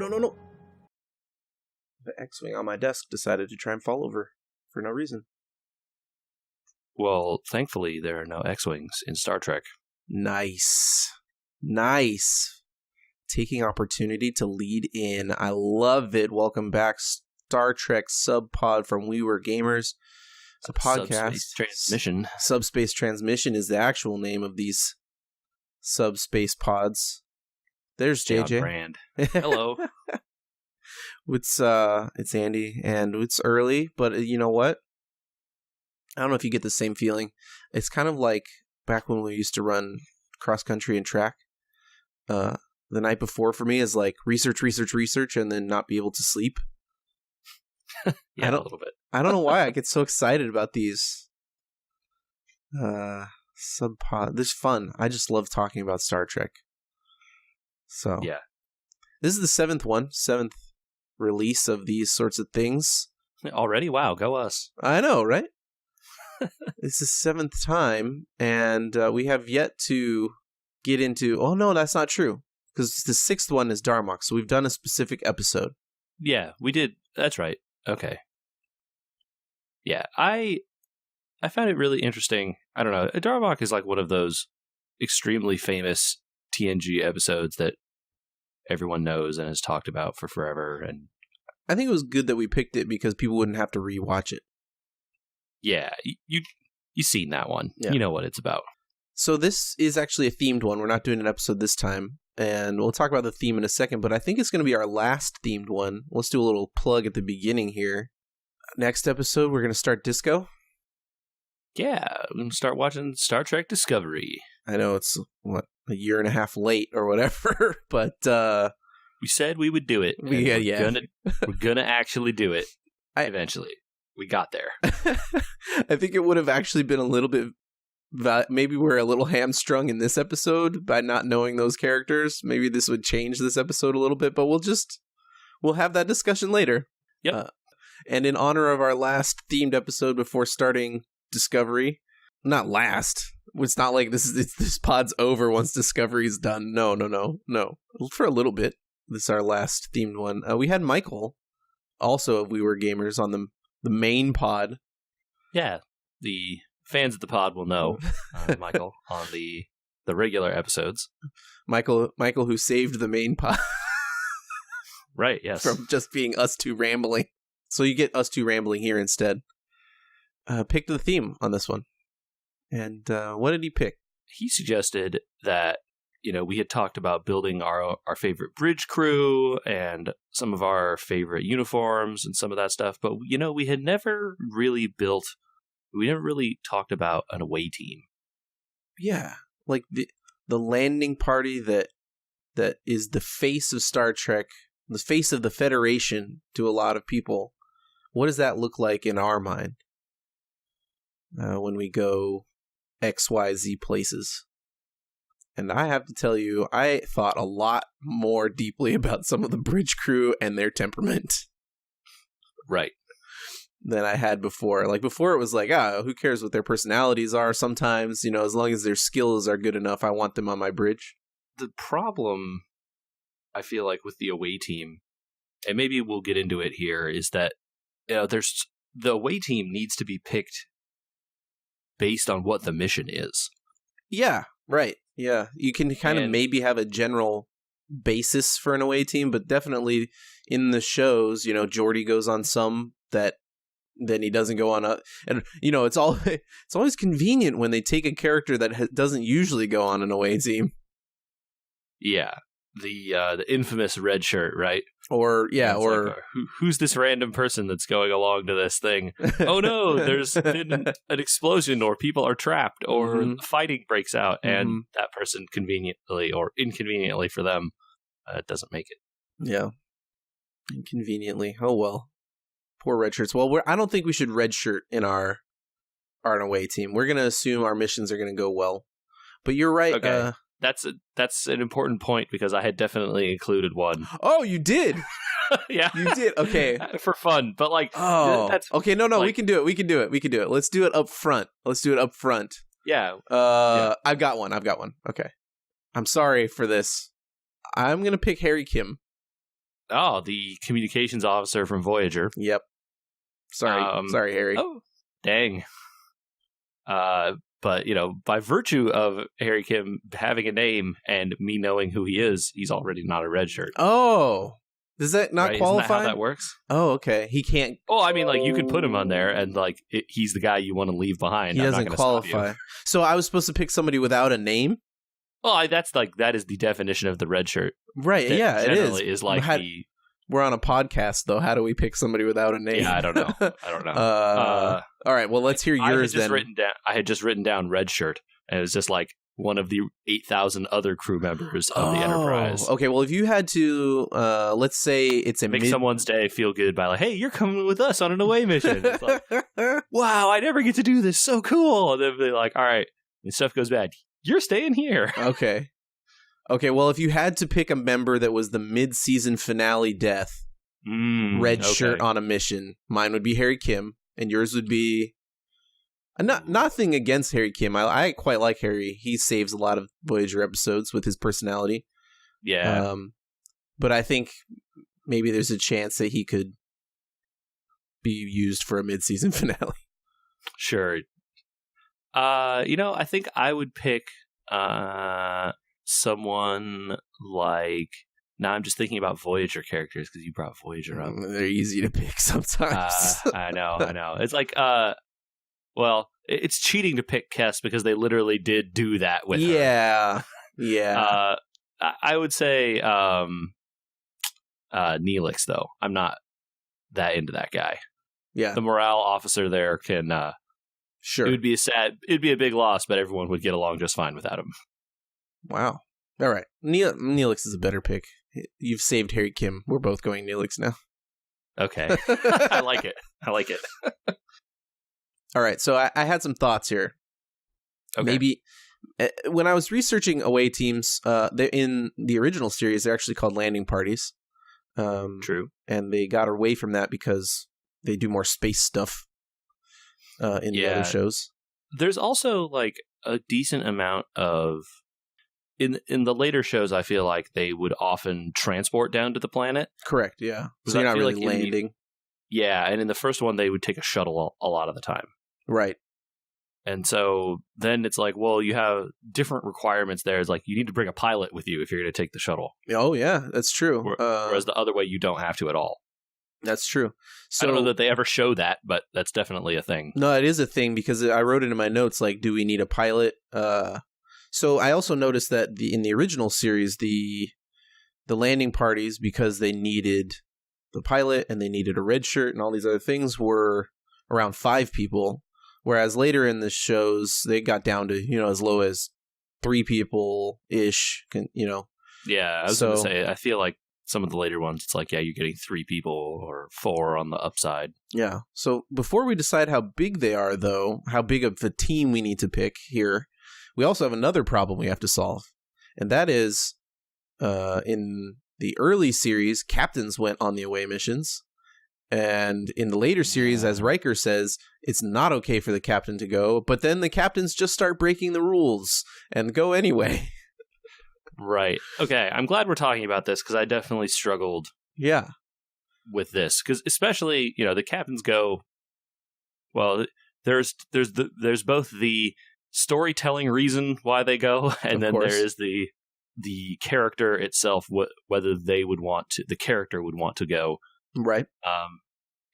no. The X-Wing on my desk decided to try and fall over for no reason. Well, thankfully, there are no X-Wings in Star Trek. Nice. Taking opportunity to lead in. I love it. Welcome back, Star Trek Sub-Pod from We Were Gamers. It's a podcast. Subspace Transmission. Subspace Transmission is the actual name of these Subspace pods. There's JJ. Brand. Hello. It's Andy, and it's early, but you know what? I don't know if you get the same feeling. It's kind of like back when we used to run cross country and track. The night before for me is like research, and then not be able to sleep. Yeah, a little bit. I don't know why I get so excited about these sub-pod. This is fun. I just love talking about Star Trek. So yeah, this is the seventh release of these sorts of things. Already? Wow, go us. I know, right? It's the seventh time, and we have yet to get into... Oh, no, that's not true. Because the sixth one is Darmok, so we've done a specific episode. Yeah, we did. That's right. Okay. Yeah, I found it really interesting. I don't know. Darmok is like one of those extremely famous TNG episodes that everyone knows and has talked about for forever. And I think it was good that we picked it because people wouldn't have to rewatch it. Yeah, you've seen that one. Yeah. You know what it's about. So this is actually a themed one. We're not doing an episode this time, and we'll talk about the theme in a second, but I think it's going to be our last themed one. Let's do a little plug at the beginning here. Next episode, we're going to start Disco. Yeah, we're going to start watching Star Trek Discovery. I know it's, a year and a half late or whatever, but... we said we would do it. Yeah. We're going to actually do it eventually. We got there. I think it would have actually been a little bit... Maybe we're a little hamstrung in this episode by not knowing those characters. Maybe this would change this episode a little bit, but we'll have that discussion later. Yep. And in honor of our last themed episode before starting Discovery, not last. It's not like this pod's over once Discovery's done. No. For a little bit. This is our last themed one. We had Michael, also of We Were Gamers, on the main pod. Yeah, the fans of the pod will know Michael on the regular episodes. Michael who saved the main pod. Right, yes. From just being us two rambling. So you get us two rambling here instead. Picked the theme on this one. And what did he pick? He suggested that, we had talked about building our favorite bridge crew and some of our favorite uniforms and some of that stuff. But, we had never really talked about an away team. Yeah. Like the landing party that is the face of Star Trek, the face of the Federation to a lot of people. What does that look like in our mind when we go XYZ places? And I have to tell you, I thought a lot more deeply about some of the bridge crew and their temperament. Right. Than I had before. Like before it was like, who cares what their personalities are sometimes, as long as their skills are good enough, I want them on my bridge. The problem, I feel like, with the away team, and maybe we'll get into it here, is that, there's the away team needs to be picked based on what the mission is. Yeah, right. Yeah, you can kind of maybe have a general basis for an away team, but definitely in the shows, Geordi goes on some that then he doesn't go on and it's always convenient when they take a character that doesn't usually go on an away team. Yeah, the infamous red shirt, right? Or like, who's this random person that's going along to this thing? Oh no, there's been an explosion, or people are trapped, or fighting breaks out, and that person conveniently or inconveniently for them doesn't make it. Yeah, inconveniently. Oh well, poor red shirts. Well, I don't think we should red shirt in our away team. We're gonna assume our missions are gonna go well. But you're right. Okay. That's an important point because I had definitely included one. Oh, you did? Yeah. You did? Okay. For fun, but like... Oh. That's, okay, no, like, we can do it. Let's do it up front. Yeah. I've got one. Okay. I'm sorry for this. I'm going to pick Harry Kim. Oh, the communications officer from Voyager. Yep. Sorry, Harry. Oh, dang. But, by virtue of Harry Kim having a name and me knowing who he is, he's already not a red shirt. Oh, does that not qualify? Isn't that how that works? Oh, okay. He can't. Oh, I mean, you could put him on there and, he's the guy you want to leave behind. He doesn't qualify. So I was supposed to pick somebody without a name? Well, that is the definition of the red shirt. Right, yeah, it is. We're on a podcast, though. How do we pick somebody without a name? Yeah, I don't know. All right, well, let's hear yours then. I had just written down red shirt, and it was just one of the 8,000 other crew members of the Enterprise. Okay, well, if you had to, let's say it's make someone's day feel good by hey, you're coming with us on an away mission. It's wow, I never get to do this. So cool. And then they're all right, when stuff goes bad, you're staying here. Okay, well, if you had to pick a member that was the mid-season finale death, red shirt on a mission, mine would be Harry Kim, and yours would be... Nothing against Harry Kim. I quite like Harry. He saves a lot of Voyager episodes with his personality. Yeah. But I think maybe there's a chance that he could be used for a mid-season finale. Sure. I think I would pick... someone like... Now I'm just thinking about Voyager characters because you brought Voyager up. They're easy to pick sometimes. I know. It's well, it's cheating to pick Kess because they literally did do that with her. Yeah. I would say Neelix, though. I'm not that into that guy. Yeah. The morale officer there can... sure. It'd be a big loss, but everyone would get along just fine without him. Wow. All right. Neelix is a better pick. You've saved Harry Kim. We're both going Neelix now. Okay. I like it. All right. So I had some thoughts here. Okay. Maybe when I was researching away teams, in the original series, they're actually called landing parties. True. And they got away from that because they do more space stuff in the other shows. There's also a decent amount of... In the later shows, I feel like they would often transport down to the planet. Correct, yeah. So you're not really landing. And in the first one, they would take a shuttle a lot of the time. Right. And so then it's well, you have different requirements there. It's you need to bring a pilot with you if you're going to take the shuttle. Oh, yeah, that's true. Whereas the other way, you don't have to at all. That's true. So, I don't know that they ever show that, but that's definitely a thing. No, it is a thing because I wrote it in my notes, do we need a pilot? So I also noticed that in the original series, the landing parties, because they needed the pilot and they needed a red shirt and all these other things, were around 5 people. Whereas later in the shows, they got down to, as low as 3 people-ish, Yeah, I was going to say, I feel like some of the later ones, it's you're getting 3 people or 4 on the upside. Yeah. So before we decide how big they are, though, how big of the team we need to pick here, we also have another problem we have to solve. And that is, in the early series, captains went on the away missions. And in the later series, as Riker says, it's not okay for the captain to go. But then the captains just start breaking the rules and go anyway. Right. Okay, I'm glad we're talking about this because I definitely struggled with this. Because especially, the captains go... Well, there's both the... storytelling reason why they go, and then there is the character itself, whether they would want to, the character would want to go, right?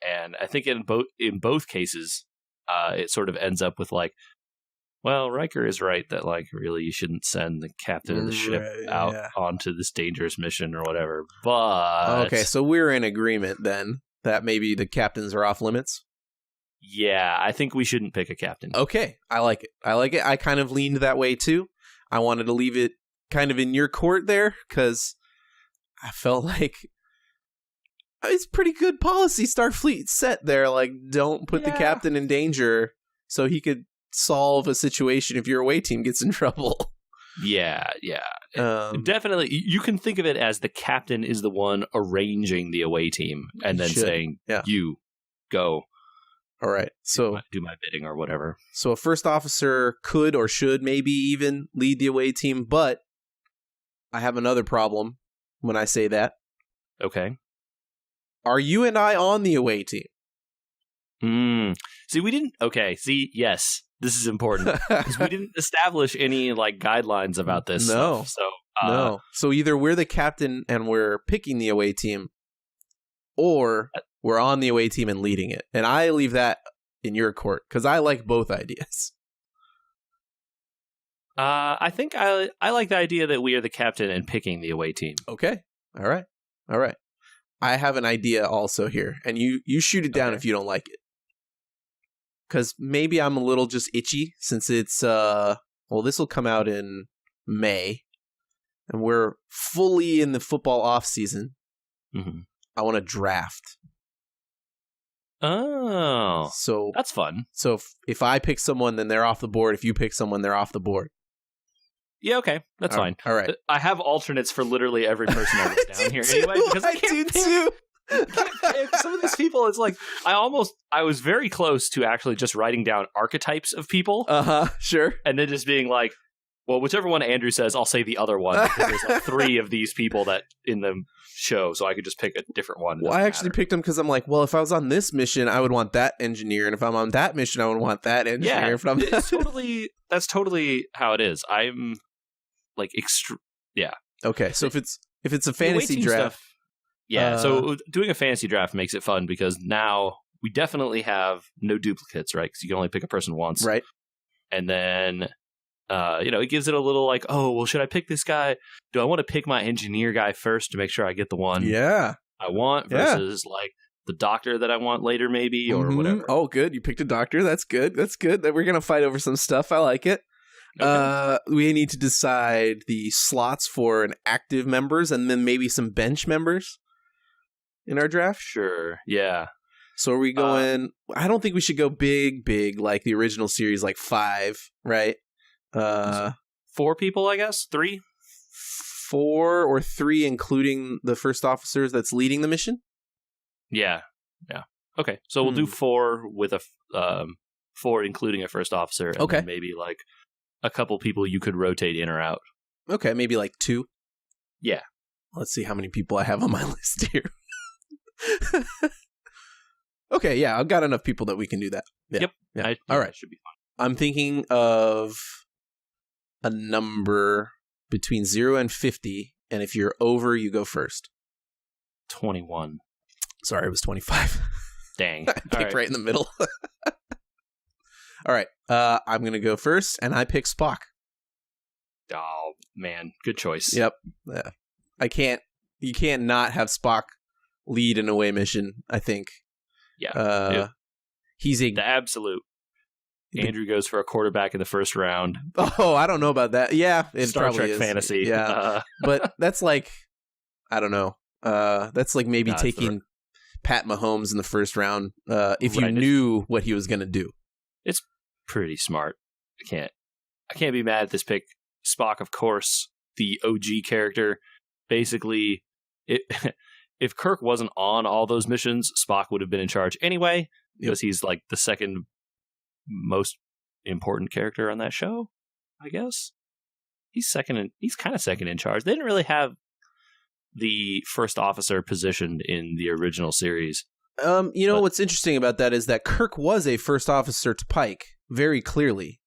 And I think in both cases, it sort of ends up with well, Riker is right that really you shouldn't send the captain of the ship out onto this dangerous mission or whatever. But okay, so we're in agreement then that maybe the captains are off limits. Yeah, I think we shouldn't pick a captain. Okay, I like it. I kind of leaned that way too. I wanted to leave it kind of in your court there because I felt like it's pretty good policy Starfleet set there. Don't put the captain in danger so he could solve a situation if your away team gets in trouble. Yeah. Definitely, you can think of it as the captain is the one arranging the away team and then saying, you go. All right, so do my bidding or whatever. So a first officer could or should maybe even lead the away team, but I have another problem when I say that. Okay. are you and I on the away team? See, we didn't. Okay. See, yes, this is important because we didn't establish any like guidelines about this. No. Stuff, so No. So either we're the captain and we're picking the away team, or we're on the away team and leading it. And I leave that in your court because I like both ideas. I think I like the idea that we are the captain and picking the away team. Okay. All right. I have an idea also here, and you shoot it down if you don't like it. Because maybe I'm a little just itchy since it's, this will come out in May, and we're fully in the football off season. Mm-hmm. I want to draft. Oh, so that's fun. So if I pick someone, then they're off the board. If you pick someone, they're off the board. Yeah, okay, that's fine. All right. I have alternates for literally every person I wrote down here anyway. Because I do too. Some of these people, it's like I was very close to actually just writing down archetypes of people. Sure. And then just being like, well, whichever one Andrew says, I'll say the other one because there's like 3 of these people that in the show, so I could just pick a different one. Well, I actually picked them because I'm like, well, if I was on this mission, I would want that engineer, and if I'm on that mission, I would want that engineer. Yeah, that's totally how it is. I'm like Okay, so if it's a fantasy draft. Stuff, so doing a fantasy draft makes it fun because now we definitely have no duplicates, right? Because you can only pick a person once. Right. And then, it gives it a little like, oh, well, should I pick this guy? Do I want to pick my engineer guy first to make sure I get the one I want versus like the doctor that I want later maybe or whatever? Oh, good. You picked a doctor. That's good. That we're going to fight over some stuff. I like it. Okay. We need to decide the slots for an active members and then maybe some bench members in our draft. Sure. Yeah. So are we going? I don't think we should go big like the original series, like 5, right? 4 people, I guess. 3, 4 or 3, including the first officers that's leading the mission. Yeah. Okay, so we'll do 4 with a 4, including a first officer. And then maybe like a couple people you could rotate in or out. Okay, maybe like 2. Yeah. Let's see how many people I have on my list here. Okay, yeah, I've got enough people that we can do that. Yeah. Yep. Yeah. All right. Should be fun. I'm thinking of a number between 0 and 50, and if you're over, you go first. 21. Sorry, it was 25. Dang. I picked right in the middle. All right, I'm going to go first, and I pick Spock. Oh, man. Good choice. Yep. You can't not have Spock lead an away mission, I think. Yeah. He's the absolute. Andrew goes for a quarterback in the first round. Oh, I don't know about that. Yeah, it Star probably Trek is. fantasy. Yeah, but that's like, I don't know. That's like maybe taking Pat Mahomes in the first round if you knew what he was going to do. It's pretty smart. I can't be mad at this pick. Spock, of course, the OG character. Basically, if Kirk wasn't on all those missions, Spock would have been in charge anyway, because he's like the second most important character on that show, I guess. He's kind of second in charge. They didn't really have the first officer positioned in the original series. What's interesting about that is that Kirk was a first officer to Pike, very clearly.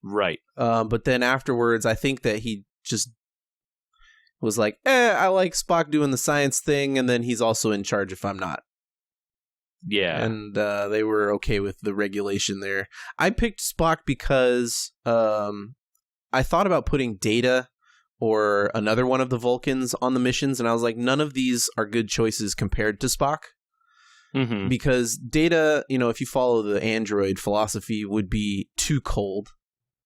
Right. But then afterwards, I think that he just was like, I like Spock doing the science thing, and then he's also in charge if I'm not. Yeah. And they were okay with the regulation there. I picked Spock because I thought about putting Data or another one of the Vulcans on the missions, and I was like, none of these are good choices compared to Spock. Mm-hmm. Because Data, if you follow the android philosophy, would be too cold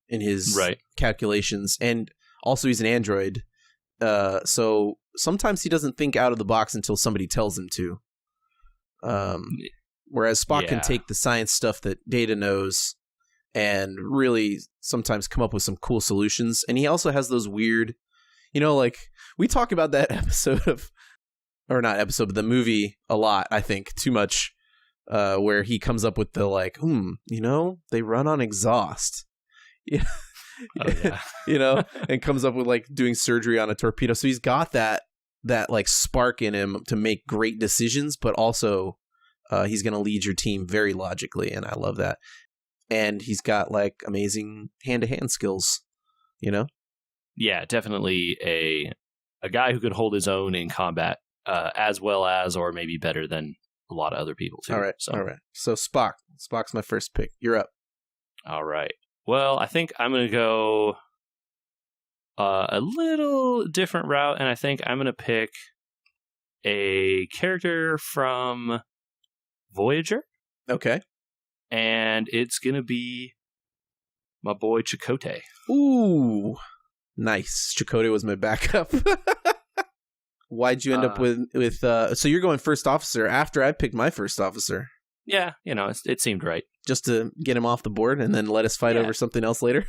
in his calculations. And also he's an android. So sometimes he doesn't think out of the box until somebody tells him to. Whereas Spock can take the science stuff that Data knows and really sometimes come up with some cool solutions. And he also has those weird, like we talk about that the movie a lot, I think, too much, where he comes up with the like, they run on exhaust. And comes up with like doing surgery on a torpedo. So he's got that that like spark in him to make great decisions, but also he's going to lead your team very logically, and I love that. And he's got like amazing hand-to-hand skills, you know? Yeah, definitely a guy who can hold his own in combat as well as, or maybe better than a lot of other people too. All right. So Spock's my first pick. You're up. All right. Well, I think I'm going to go a little different route, and I think I'm going to pick a character from Voyager. Okay. And it's going to be my boy Chakotay. Ooh, nice. Chakotay was my backup. Why'd you end up with so you're going first officer after I picked my first officer? Yeah, it seemed right. Just to get him off the board and then let us fight over something else later?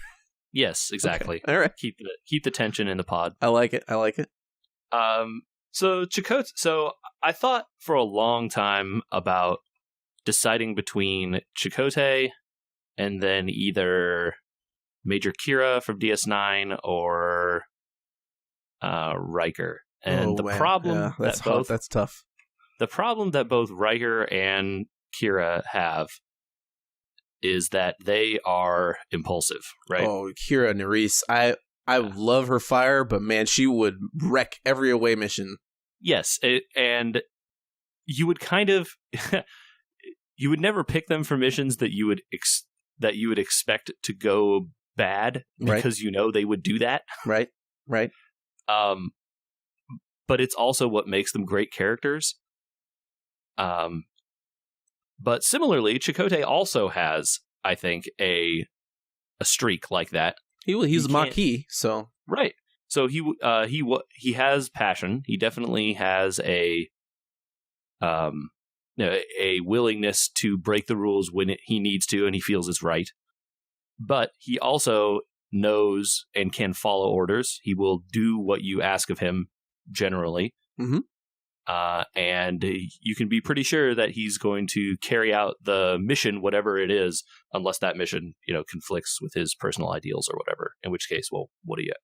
Yes, exactly. Okay. All right. Keep the tension in the pod. I like it. So Chakotay, so I thought for a long time about deciding between Chakotay and then either Major Kira from DS9 or Riker. And problem that's tough. The problem that both Riker and Kira have is that they are impulsive, right? Oh, Kira Nerys. I love her fire, but man, she would wreck every away mission. Yes, and you would kind of you would never pick them for missions that you would expect to go bad because they would do that. Right. But it's also what makes them great characters. But similarly, Chakotay also has, I think, a streak like that. He's a Maquis, so right. So he has passion. He definitely has a willingness to break the rules when he needs to, and he feels it's right. But he also knows and can follow orders. He will do what you ask of him generally. Mm-hmm. And you can be pretty sure that he's going to carry out the mission, whatever it is, unless that mission, conflicts with his personal ideals or whatever. In which case, well, what are you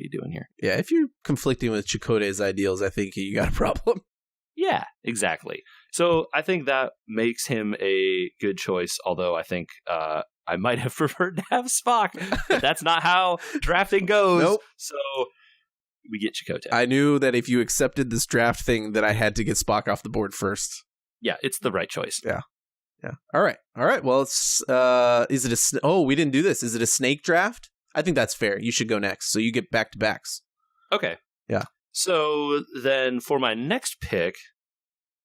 doing here? Yeah, if you're conflicting with Chakotay's ideals, I think you got a problem. Yeah, exactly. So I think that makes him a good choice. Although I think I might have preferred to have Spock, but that's not how drafting goes. Nope. So we get Chakotay. I knew that if you accepted this draft thing, that I had to get Spock off the board first. Yeah, it's the right choice. Yeah. All right. Well, it's is it we didn't do this. Is it a snake draft? I think that's fair. You should go next, so you get back to backs. Okay. Yeah. So then, for my next pick,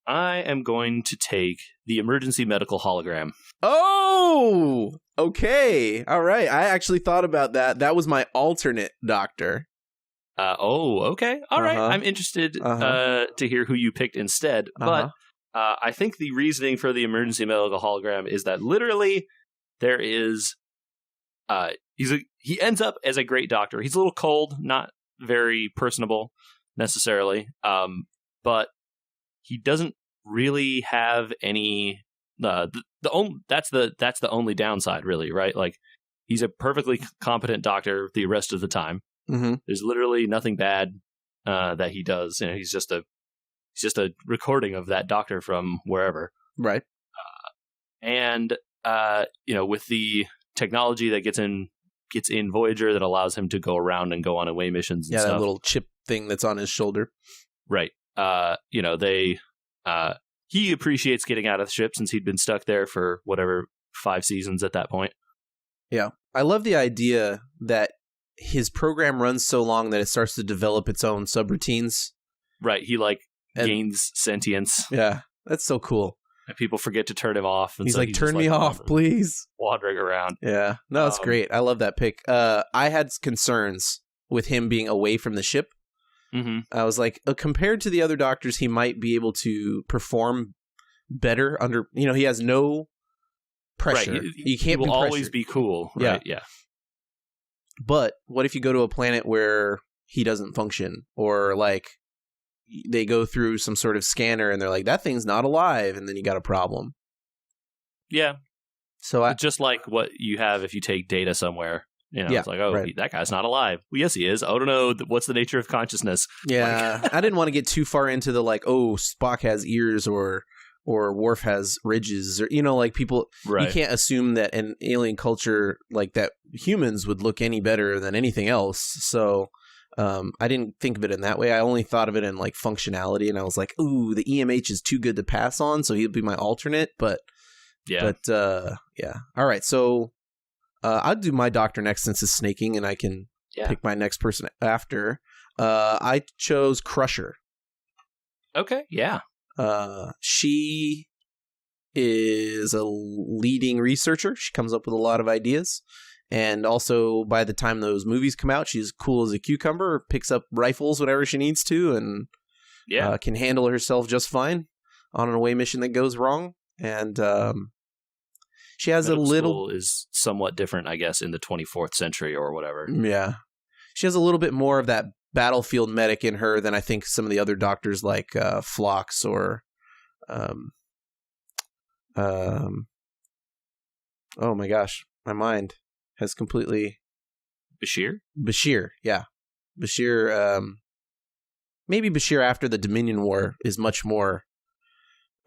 I am going to take the emergency medical hologram. Oh, okay. All right. I actually thought about that. That was my alternate doctor. Okay. All right. I'm interested to hear who you picked instead. But I think the reasoning for the emergency medical hologram is that literally there is he ends up as a great doctor. He's a little cold, not very personable necessarily, but he doesn't really have any that's the only downside, really, right? Like, he's a perfectly competent doctor the rest of the time. Mm-hmm. There's literally nothing bad that he does. He's just a recording of that doctor from wherever, right? And with the technology that gets in Voyager that allows him to go around and go on away missions. And stuff. That little chip thing that's on his shoulder, right? He appreciates getting out of the ship since he'd been stuck there for whatever 5 seasons at that point. Yeah, I love the idea that his program runs so long that it starts to develop its own subroutines. Right, he gains sentience. Yeah, that's so cool. And people forget to turn him off. And he's like, turn me off, please. Wandering around. Yeah, no, that's great. I love that pick. I had concerns with him being away from the ship. Mm-hmm. I was like, compared to the other doctors, he might be able to perform better under. He has no pressure. Right. You can't. He will always be cool. Right. Yeah. But what if you go to a planet where he doesn't function, or like they go through some sort of scanner and they're like, that thing's not alive, and then you got a problem. Yeah. So just like what you have if you take Data somewhere. Yeah, it's like, oh, right. that guy's not alive. Well, yes, he is. Oh, no, what's the nature of consciousness? Yeah, I didn't want to get too far into the like, oh, Spock has ears or Worf has ridges, or like people. Right. You can't assume that an alien culture like that humans would look any better than anything else. So I didn't think of it in that way. I only thought of it in like functionality, and I was like, ooh, the EMH is too good to pass on, so he'd be my alternate. But yeah. All right, so I'll do my doctor next since it's snaking, and I can pick my next person after. I chose Crusher. Okay, yeah. She is a leading researcher. She comes up with a lot of ideas. And also, by the time those movies come out, she's cool as a cucumber, picks up rifles whenever she needs to, and can handle herself just fine on an away mission that goes wrong. And she has Medical a little... school is somewhat different, I guess, in the 24th century or whatever. Yeah. She has a little bit more of that battlefield medic in her than I think some of the other doctors like Phlox or... oh my gosh, my mind has completely... Bashir, yeah. Bashir, maybe Bashir after the Dominion War is much more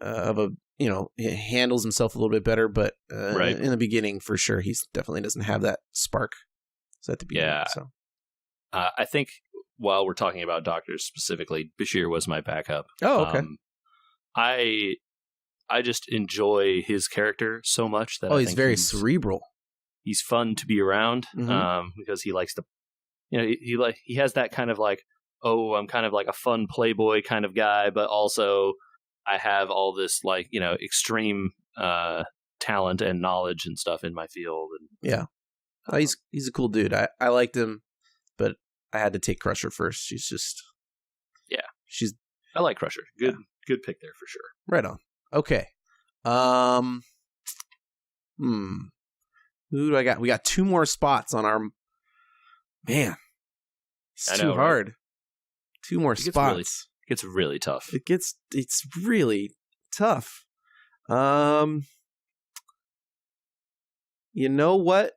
of a, he handles himself a little bit better, but in the beginning, for sure, he definitely doesn't have that spark. So at the beginning, yeah. So. I think while we're talking about doctors specifically, Bashir was my backup. Oh, okay. I just enjoy his character so much that he's very cerebral. He's fun to be around because he likes to, he has that kind of like, oh, I'm kind of like a fun playboy kind of guy, but also I have all this like, extreme talent and knowledge and stuff in my field. And, yeah. He's a cool dude. I liked him, but I had to take Crusher first. She's just... Yeah. I like Crusher. Good pick there for sure. Right on. Okay. Who do I got? We got 2 more spots on our... Man. It's too hard. Right? 2 more spots. It gets really tough. It's really tough. You know what?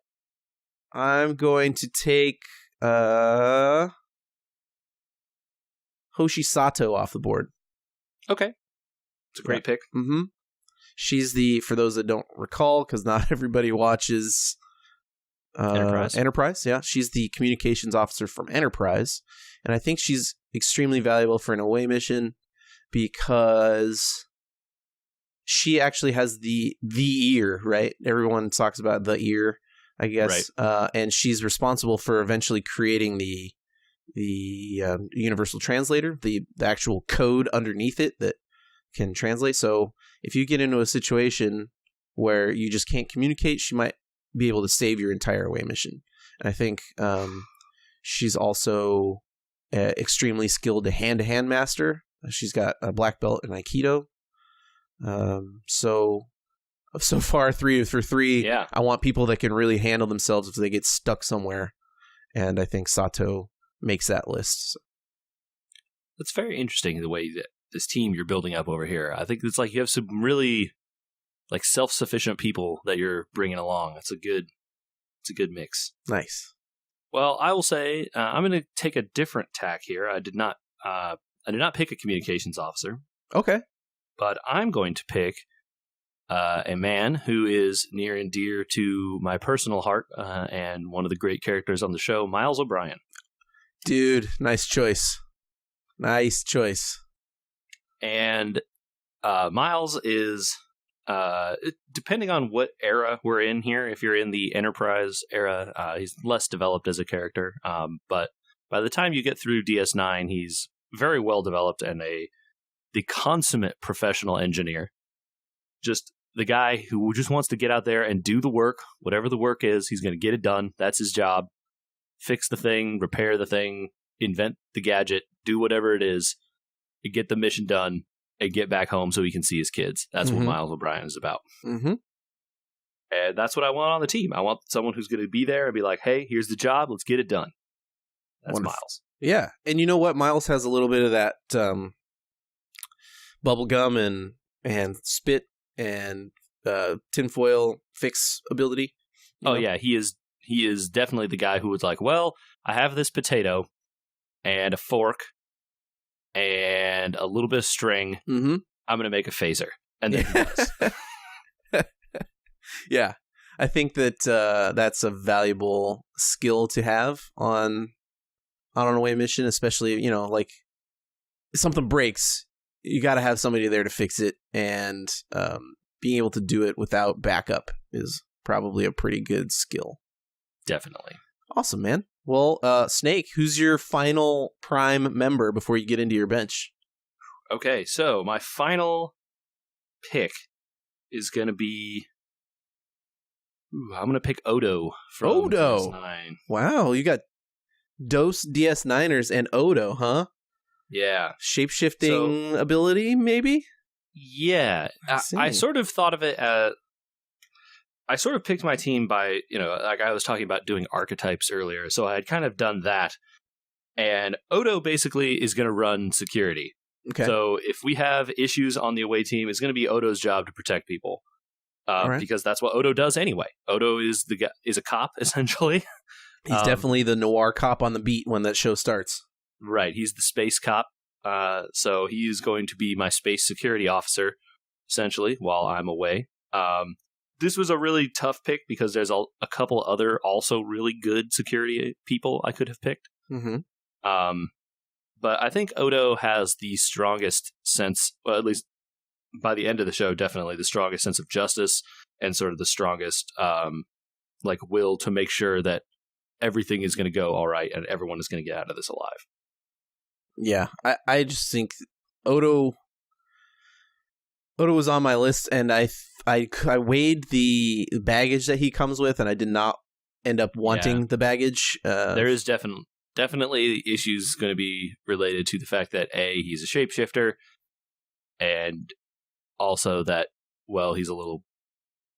I'm going to take Hoshi Sato off the board. Okay. It's a great pick. Mm-hmm. She's for those that don't recall, because not everybody watches Enterprise. Yeah. She's the communications officer from Enterprise. And I think she's extremely valuable for an away mission because she actually has the ear, right? Everyone talks about the ear, I guess. Right. And she's responsible for eventually creating the universal translator, the actual code underneath it that can translate. So if you get into a situation where you just can't communicate, she might be able to save your entire away mission. And I think she's also extremely skilled to hand-to-hand master. She's got a black belt in Aikido. So far, 3 for 3. Yeah. I want people that can really handle themselves if they get stuck somewhere. And I think Sato makes that list. So. It's very interesting the way that this team you're building up over here. I think it's like you have some really like self-sufficient people that you're bringing along. It's a good mix. Nice. Well, I will say I'm going to take a different tack here. I did not pick a communications officer. Okay. But I'm going to pick a man who is near and dear to my personal heart and one of the great characters on the show, Miles O'Brien. Dude, nice choice. Nice choice. And Miles is, depending on what era we're in here, if you're in the Enterprise era, he's less developed as a character. But by the time you get through DS9, he's very well developed and the consummate professional engineer. Just the guy who just wants to get out there and do the work. Whatever the work is, he's going to get it done. That's his job. Fix the thing, repair the thing, invent the gadget, do whatever it is, and get the mission done, and get back home so he can see his kids. That's what Miles O'Brien is about. Mm-hmm. And that's what I want on the team. I want someone who's going to be there and be like, hey, here's the job. Let's get it done. That's wonderful. Miles. Yeah. And you know what? Miles has a little bit of that bubblegum and spit and tinfoil fix ability. Oh, yeah. He is he is definitely the guy who was like, well, I have this potato and a fork and a little bit of string. Mm-hmm. I'm going to make a phaser. And then he was. Yeah. I think that that's a valuable skill to have on an away mission, especially, like if something breaks, you got to have somebody there to fix it, and being able to do it without backup is probably a pretty good skill. Definitely. Awesome, man. Well, Snake, who's your final Prime member before you get into your bench? Okay, so my final pick is going to be... I'm going to pick Odo from DS9. Wow, you got Dose DS9ers and Odo, huh? Yeah. Shape-shifting ability, maybe? Yeah. I sort of thought of it as... I sort of picked my team by, like I was talking about doing archetypes earlier, so I had kind of done that. And Odo basically is going to run security. Okay. So if we have issues on the away team, it's going to be Odo's job to protect people. Right. Because that's what Odo does anyway. Odo is a cop, essentially. He's definitely the noir cop on the beat when that show starts. Right. He's the space cop. So he is going to be my space security officer, essentially, while I'm away. This was a really tough pick because there's a couple other also really good security people I could have picked. Mm-hmm. But I think Odo has the strongest sense, well, at least by the end of the show, definitely the strongest sense of justice and sort of the strongest will to make sure that everything is going to go all right and everyone is going to get out of this alive. Yeah, I just think Odo was on my list, and I weighed the baggage that he comes with, and I did not end up wanting the baggage. There is definitely issues going to be related to the fact that he's a shapeshifter, and also that, well, he's a little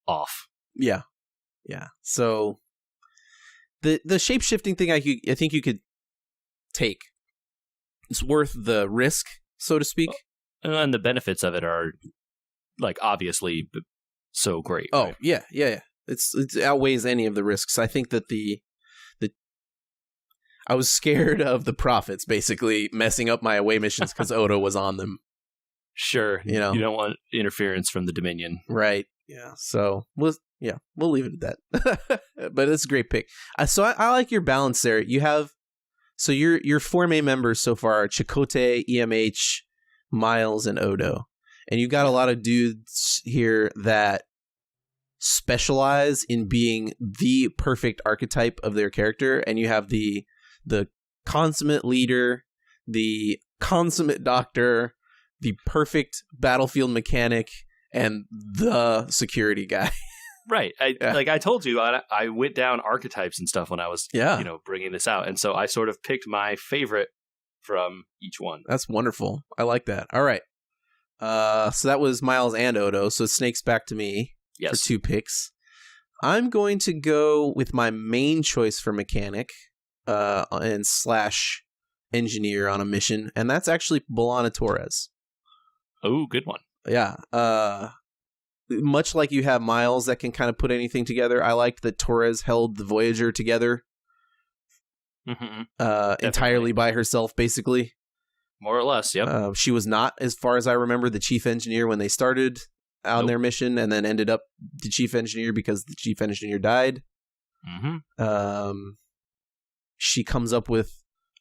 off. Yeah. So the shape-shifting thing, I think you could take. It's worth the risk, so to speak. And the benefits of it are, obviously so great. Oh, right? Yeah. It outweighs any of the risks. I think that I was scared of the Prophets basically messing up my away missions because Odo was on them. Sure. You don't want interference from the Dominion. Right. Yeah. So we'll leave it at that. But it's a great pick. So I like your balance there. You have, so your 4 main members so far are Chakotay, EMH, Miles, and Odo. And you got a lot of dudes here that specialize in being the perfect archetype of their character. And you have the consummate leader, the consummate doctor, the perfect battlefield mechanic, and the security guy. Right. I told you, I went down archetypes and stuff when I was bringing this out. And so I sort of picked my favorite from each one. That's wonderful. I like that. All right. So that was Miles and Odo. So Snake's back to me for 2 picks. I'm going to go with my main choice for mechanic and / engineer on a mission, and that's actually B'Elanna Torres. Oh, good one. Yeah. Much like you have Miles that can kind of put anything together, I liked that Torres held the Voyager together entirely by herself, basically. More or less, yep. She was not, as far as I remember, the chief engineer when they started on their mission, and then ended up the chief engineer because the chief engineer died. Mm-hmm. She comes up with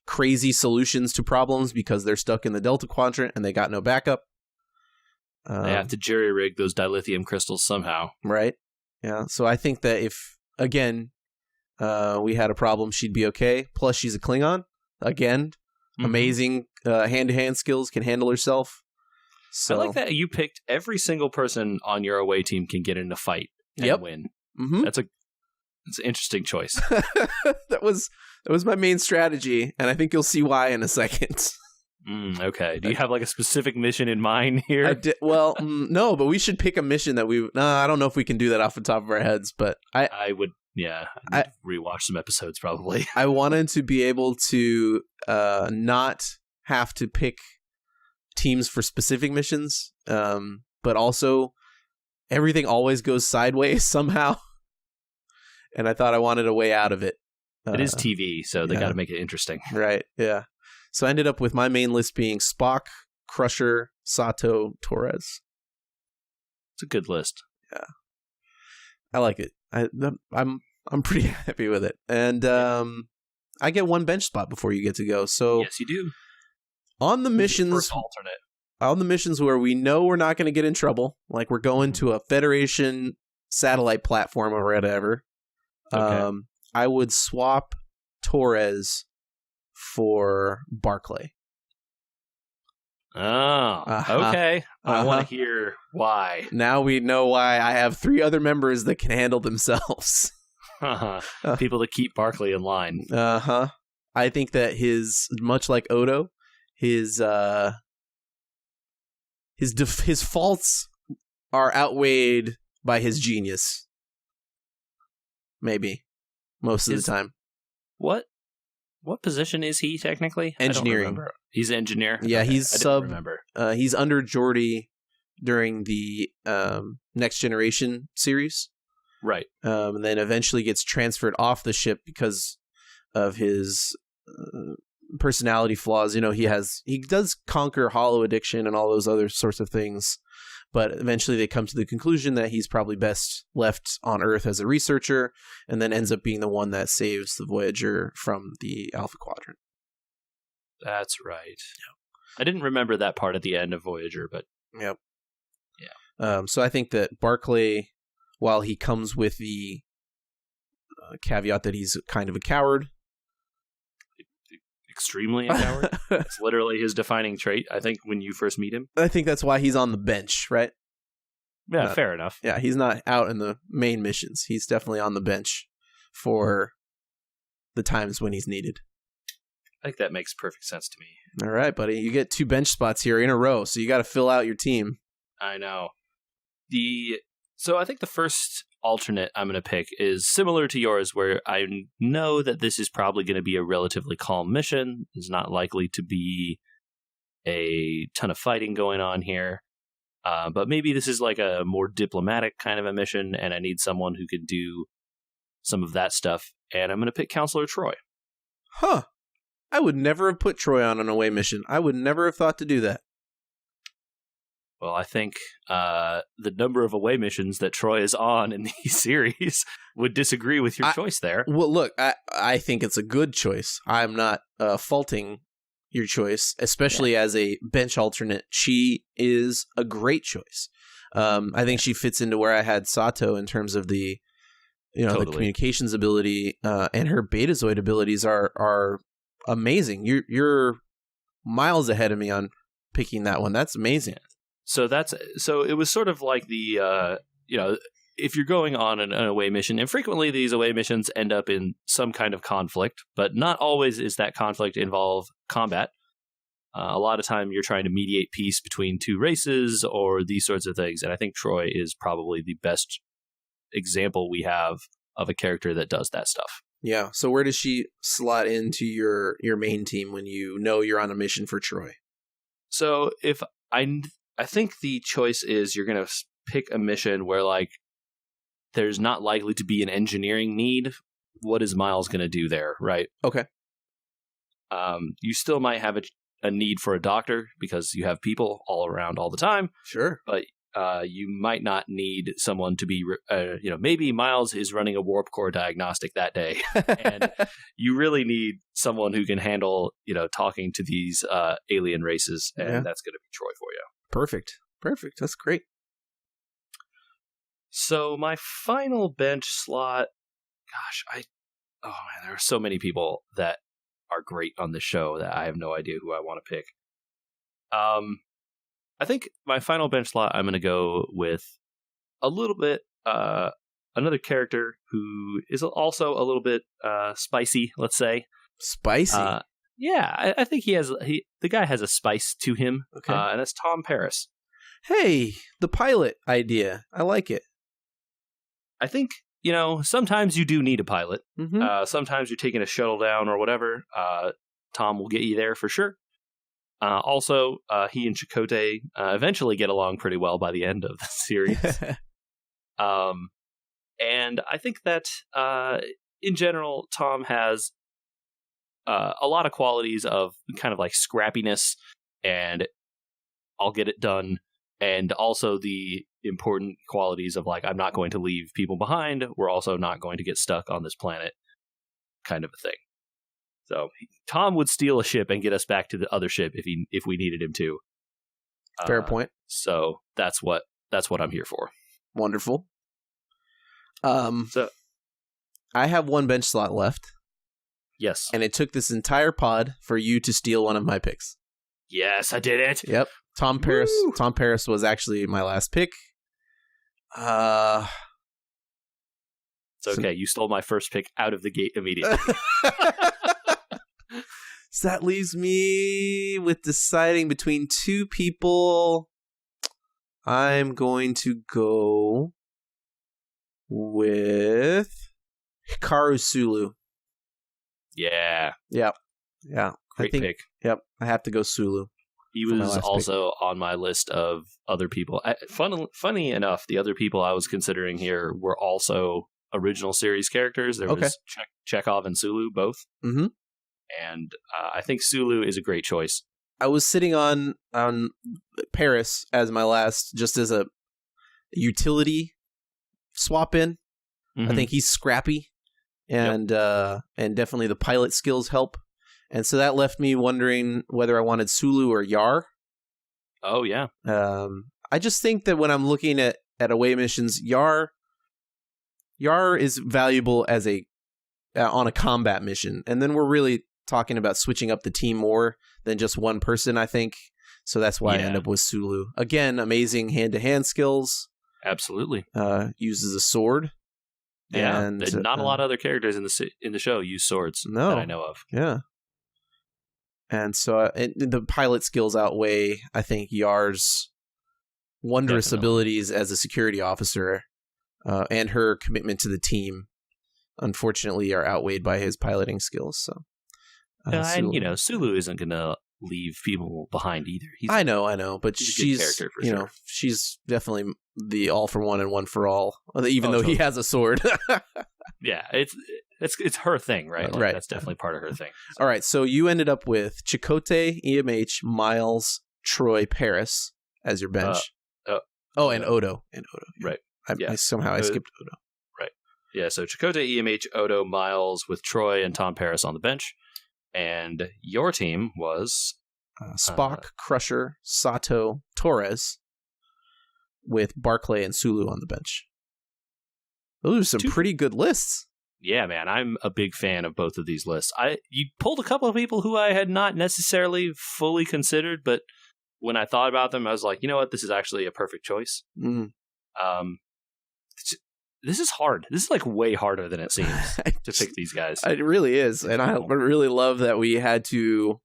crazy solutions to problems because they're stuck in the Delta Quadrant and they got no backup. They have to jerry-rig those dilithium crystals somehow. Right. Yeah. So I think that if, again, we had a problem, she'd be okay. Plus, she's a Klingon. Again, amazing hand-to-hand skills, can handle herself. So, I like that you picked every single person on your away team can get in a fight and win. Mm-hmm. That's an interesting choice. That was my main strategy, and I think you'll see why in a second. Okay. Do you have a specific mission in mind here? Well, no, but we should pick a mission that I don't know if we can do that off the top of our heads, but I would, I'd rewatch some episodes probably. I wanted to be able to not have to pick teams for specific missions, but also everything always goes sideways somehow. and I thought I wanted a way out of it. It is TV, so they got to make it interesting. Right, yeah. So I ended up with my main list being Spock, Crusher, Sato, Torres. It's a good list. Yeah. I like it. I'm pretty happy with it. And I get one bench spot before you get to go. So yes, you do. On the missions, first alternate. On the missions where we know we're not going to get in trouble, like we're going to a Federation satellite platform or whatever, Okay. I would swap Torres for Barclay. Oh, okay. I want to hear why. Now we know why I have 3 other members that can handle themselves. People to keep Barclay in line. I think that much like Odo, his faults are outweighed by his genius. Maybe. Most of the time. What position is he technically? Engineering. He's engineer? Yeah, okay. he's he's under Geordi during the Next Generation series. Right. And then eventually gets transferred off the ship because of his personality flaws. You know, he does conquer hollow addiction and all those other sorts of things. But eventually they come to the conclusion that he's probably best left on Earth as a researcher, and then ends up being the one that saves the Voyager from the Alpha Quadrant. That's right. Yep. I didn't remember that part at the end of Voyager, but... Yep. Yeah. So I think that Barclay, while he comes with the caveat that he's kind of a coward... Extremely a coward. It's literally his defining trait, I think, when you first meet him. I think that's why he's on the bench, right? Yeah, fair enough. Yeah, he's not out in the main missions. He's definitely on the bench for the times when he's needed. I think that makes perfect sense to me. All right, buddy. You get 2 bench spots here in a row, so you got to fill out your team. I know. So I think the first alternate I'm going to pick is similar to yours, where I know that this is probably going to be a relatively calm mission. There's not likely to be a ton of fighting going on here. But maybe this is like a more diplomatic kind of a mission, and I need someone who could do some of that stuff. And I'm going to pick Counselor Troy. Huh. I would never have put Troy on an away mission. I would never have thought to do that. Well, I think the number of away missions that Troy is on in the series would disagree with your choice there. Well, look, I think it's a good choice. I'm not faulting your choice, especially as a bench alternate. She is a great choice. I think she fits into where I had Sato in terms of the communications ability, and her Betazoid abilities are amazing. You're miles ahead of me on picking that one. That's amazing. So it was sort of like the if you're going on an away mission, and frequently these away missions end up in some kind of conflict, but not always is that conflict involve combat. A lot of time you're trying to mediate peace between 2 races or these sorts of things, and I think Troy is probably the best example we have of a character that does that stuff. Yeah. So where does she slot into your main team when you know you're on a mission for Troy? So if I think the choice is you're going to pick a mission where, like, there's not likely to be an engineering need. What is Miles going to do there, right? Okay. You still might have a need for a doctor because you have people all around all the time. Sure. But you might not need someone to be, maybe Miles is running a warp core diagnostic that day. And you really need someone who can handle, talking to these alien races. And that's going to be Troy for you. Perfect. That's great. So my final bench slot, there are so many people that are great on the show that I have no idea who I want to pick. I think my final bench slot, I'm going to go with a little bit, another character who is also a little bit spicy, let's say. Spicy? Yeah, I think the guy has a spice to him, okay. And that's Tom Paris. Hey, the pilot idea. I like it. I think, sometimes you do need a pilot. Mm-hmm. Sometimes you're taking a shuttle down or whatever. Tom will get you there for sure. Also, he and Chakotay eventually get along pretty well by the end of the series. And I think that in general, Tom has a lot of qualities of kind of like scrappiness and I'll get it done. And also the important qualities of like, I'm not going to leave people behind. We're also not going to get stuck on this planet kind of a thing. So Tom would steal a ship and get us back to the other ship if we needed him to. Fair point. So that's what I'm here for. Wonderful. So I have one bench slot left. Yes. And it took this entire pod for you to steal one of my picks. Yes, I did it. Yep. Tom Paris. Woo! Tom Paris was actually my last pick. It's okay. You stole my first pick out of the gate immediately. So that leaves me with deciding between two people. I'm going to go with Hikaru Sulu. Yeah. Yep. Yeah. Great pick. Yep. I have to go Sulu. He was also on my list of other people. Funny enough, the other people I was considering here were also original series characters. There was Chekhov and Sulu both. Mm-hmm. And I think Sulu is a great choice. I was sitting on Paris as my last, just as a utility swap in. Mm-hmm. I think he's scrappy, and definitely the pilot skills help. And so that left me wondering whether I wanted Sulu or Yar. Oh yeah. I just think that when I'm looking at away missions, Yar is valuable as on a combat mission, and then we're really talking about switching up the team more than just one person, I think. So that's why I end up with Sulu. Again, amazing hand-to-hand skills. Absolutely. Uses a sword. Yeah, and not a lot of other characters in the show use swords that I know of. Yeah. And so the pilot skills outweigh, I think, Yar's wondrous abilities as a security officer, and her commitment to the team, unfortunately, are outweighed by his piloting skills. So, and Sulu isn't going to leave people behind either. I know, but she's a good character for sure. She's definitely the all for one and one for all, even though he has a sword. Yeah, it's her thing, right? Like, right. That's definitely part of her thing. So. All right, so you ended up with Chakotay, EMH, Miles, Troy, Paris as your bench. And Odo. Right. I skipped Odo. Right. Yeah, so Chakotay, EMH, Odo, Miles with Troy and Tom Paris on the bench. And your team was Spock, Crusher, Sato, Torres, with Barclay and Sulu on the bench. Those are some pretty good lists. Yeah, man, I'm a big fan of both of these lists. You pulled a couple of people who I had not necessarily fully considered, but when I thought about them, I was like, you know what, this is actually a perfect choice. Mm. This is hard. This is like way harder than it seems to pick these guys. It really is, and I really love that we had to.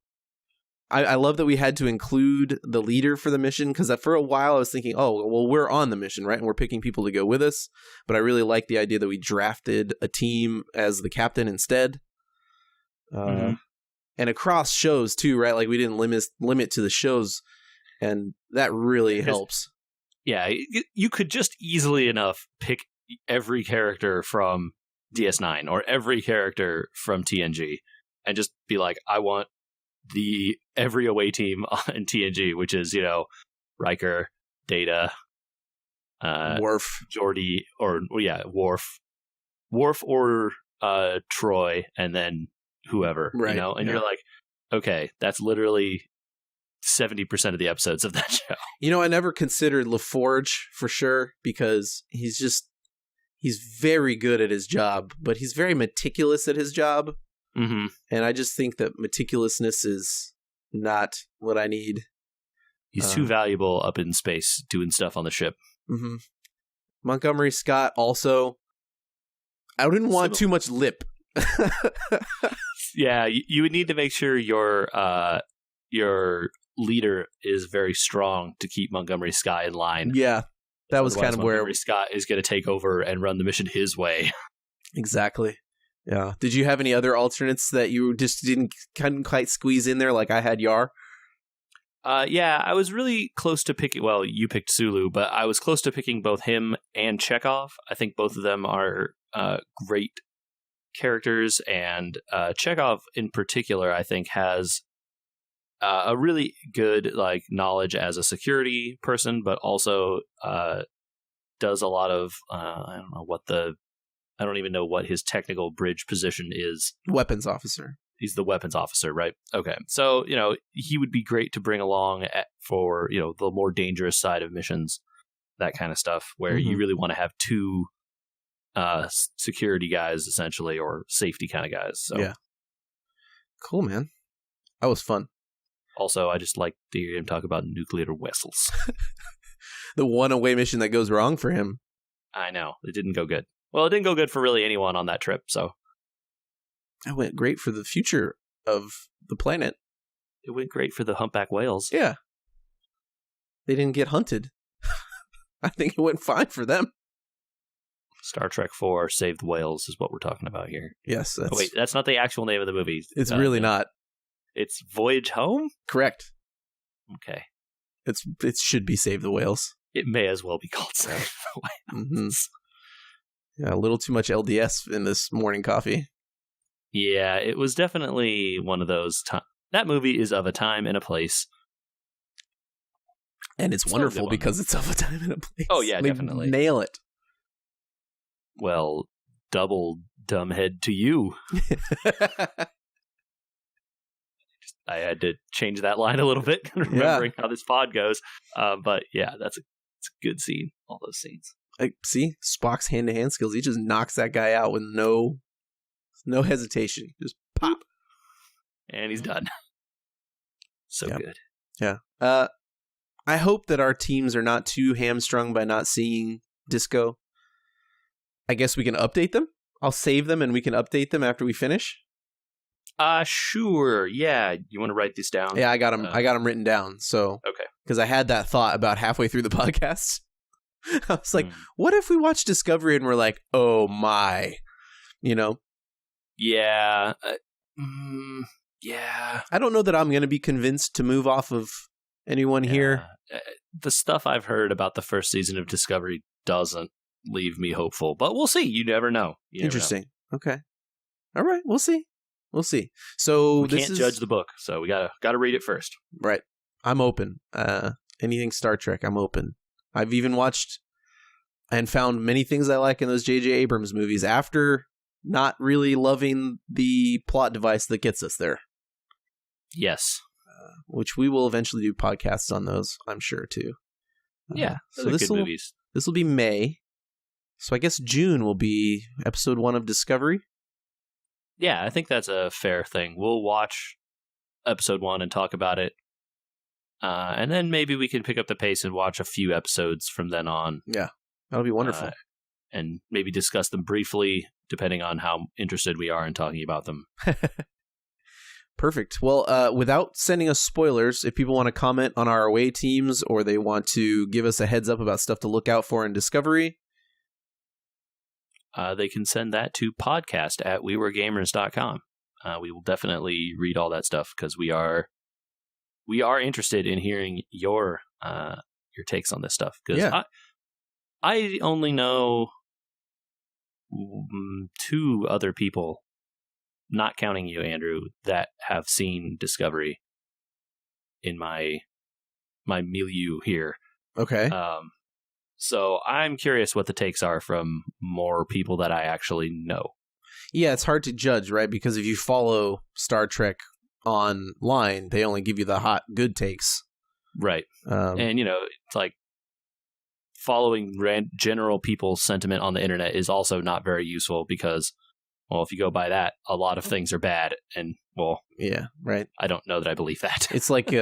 I love that we had to include the leader for the mission, because for a while I was thinking, oh, well, we're on the mission, right? And we're picking people to go with us. But I really like the idea that we drafted a team as the captain instead. And across shows too, right? Like we didn't limit to the shows, and that really helps. Yeah, you could just easily enough pick every character from DS9 or every character from TNG and just be like, I want every away team in TNG, which is, Riker, Data, Worf, Geordi, Worf or Troy, and then whoever, right, and you're like, okay, that's literally 70% of the episodes of that show. I never considered LaForge for sure, because he's very good at his job, but he's very meticulous at his job. Mm-hmm. And I just think that meticulousness is not what I need. He's too valuable up in space doing stuff on the ship. Mm-hmm. Montgomery Scott also, I didn't want too much lip. Yeah, you would need to make sure your leader is very strong to keep Montgomery Scott in line. Yeah, that was kind of where Montgomery Scott is going to take over and run the mission his way. Exactly. Yeah. Did you have any other alternates that you just couldn't quite squeeze in there, like I had Yar? Yeah, I was really close to picking. Well, you picked Sulu, but I was close to picking both him and Chekhov. I think both of them are great characters, and Chekhov in particular, I think, has a really good like knowledge as a security person, but also does a lot of I don't even know what his technical bridge position is. Weapons officer. He's the weapons officer, right? Okay. So, he would be great to bring along for, the more dangerous side of missions, that kind of stuff, where you really want to have two security guys, essentially, or safety kind of guys. So. Yeah. Cool, man. That was fun. Also, I just like to hear him talk about nuclear vessels. The one away mission that goes wrong for him. I know. It didn't go good. Well, it didn't go good for really anyone on that trip, so. It went great for the future of the planet. It went great for the humpback whales. Yeah. They didn't get hunted. I think it went fine for them. Star Trek 4 Save the Whales is what we're talking about here. Yes. Wait, that's not the actual name of the movie. It's really not. It's Voyage Home? Correct. Okay. It should be Save the Whales. It may as well be called Save the Whales. Yeah, a little too much LDS in this morning coffee. Yeah, it was definitely one of those that movie is of a time and a place. And it's wonderful because it's of a time and a place. Oh, yeah, definitely. Nail it. Well, double dumbhead to you. I had to change that line a little bit, remembering how this pod goes. But yeah, it's a good scene, all those scenes. See, Spock's hand-to-hand skills, he just knocks that guy out with no hesitation. Just pop. And he's done. So good. Yeah. I hope that our teams are not too hamstrung by not seeing Disco. I guess we can update them. I'll save them and we can update them after we finish. Sure. Yeah. You want to write these down? Yeah, I got them. I got them written down. So, okay. Because I had that thought about halfway through the podcast. I was like, what if we watch Discovery and we're like, oh my, Yeah. Yeah. I don't know that I'm going to be convinced to move off of anyone here. The stuff I've heard about the first season of Discovery doesn't leave me hopeful, but we'll see. You never know. Interesting. Okay. All right. We'll see. So we can't judge the book, so we gotta read it first. Right. I'm open. Anything Star Trek, I'm open. I've even watched and found many things I like in those J.J. Abrams movies after not really loving the plot device that gets us there. Yes. Which we will eventually do podcasts on those, I'm sure, too. Yeah, so good movies. This will be May. So I guess June will be episode 1 of Discovery. Yeah, I think that's a fair thing. We'll watch episode 1 and talk about it. And then maybe we can pick up the pace and watch a few episodes from then on. Yeah, that'll be wonderful. And maybe discuss them briefly, depending on how interested we are in talking about them. Perfect. Well, without sending us spoilers, if people want to comment on our away teams or they want to give us a heads up about stuff to look out for in Discovery, they can send that to podcast@weweregamers.com. We will definitely read all that stuff because we are interested in hearing your takes on this stuff. Because I only know 2 other people, not counting you, Andrew, that have seen Discovery in my milieu here. Okay. So I'm curious what the takes are from more people that I actually know. Yeah, it's hard to judge, right? Because if you follow Star Trek online, they only give you the hot, good takes. Right. And, it's like following general people's sentiment on the internet is also not very useful because, well, if you go by that, a lot of things are bad. And, well, yeah, right. I don't know that I believe that. It's like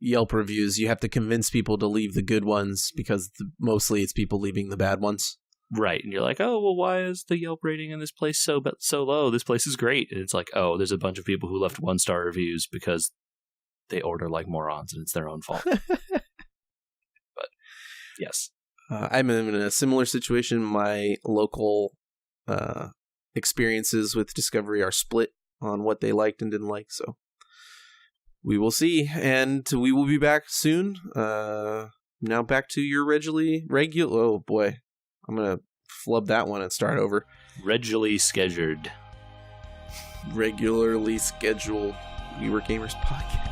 Yelp reviews. You have to convince people to leave the good ones because mostly it's people leaving the bad ones. Right. And you're like, oh, well, why is the Yelp rating in this place so low? This place is great. And it's like, oh, there's a bunch of people who left 1-star reviews because they order like morons and it's their own fault. But yes. I'm in a similar situation. My local experiences with Discovery are split on what they liked and didn't like. So We will see, and we will be back soon. Now back to your regular. Oh boy, I'm gonna flub that one and start over. Regularly scheduled. Regularly scheduled We Were Gamers podcast.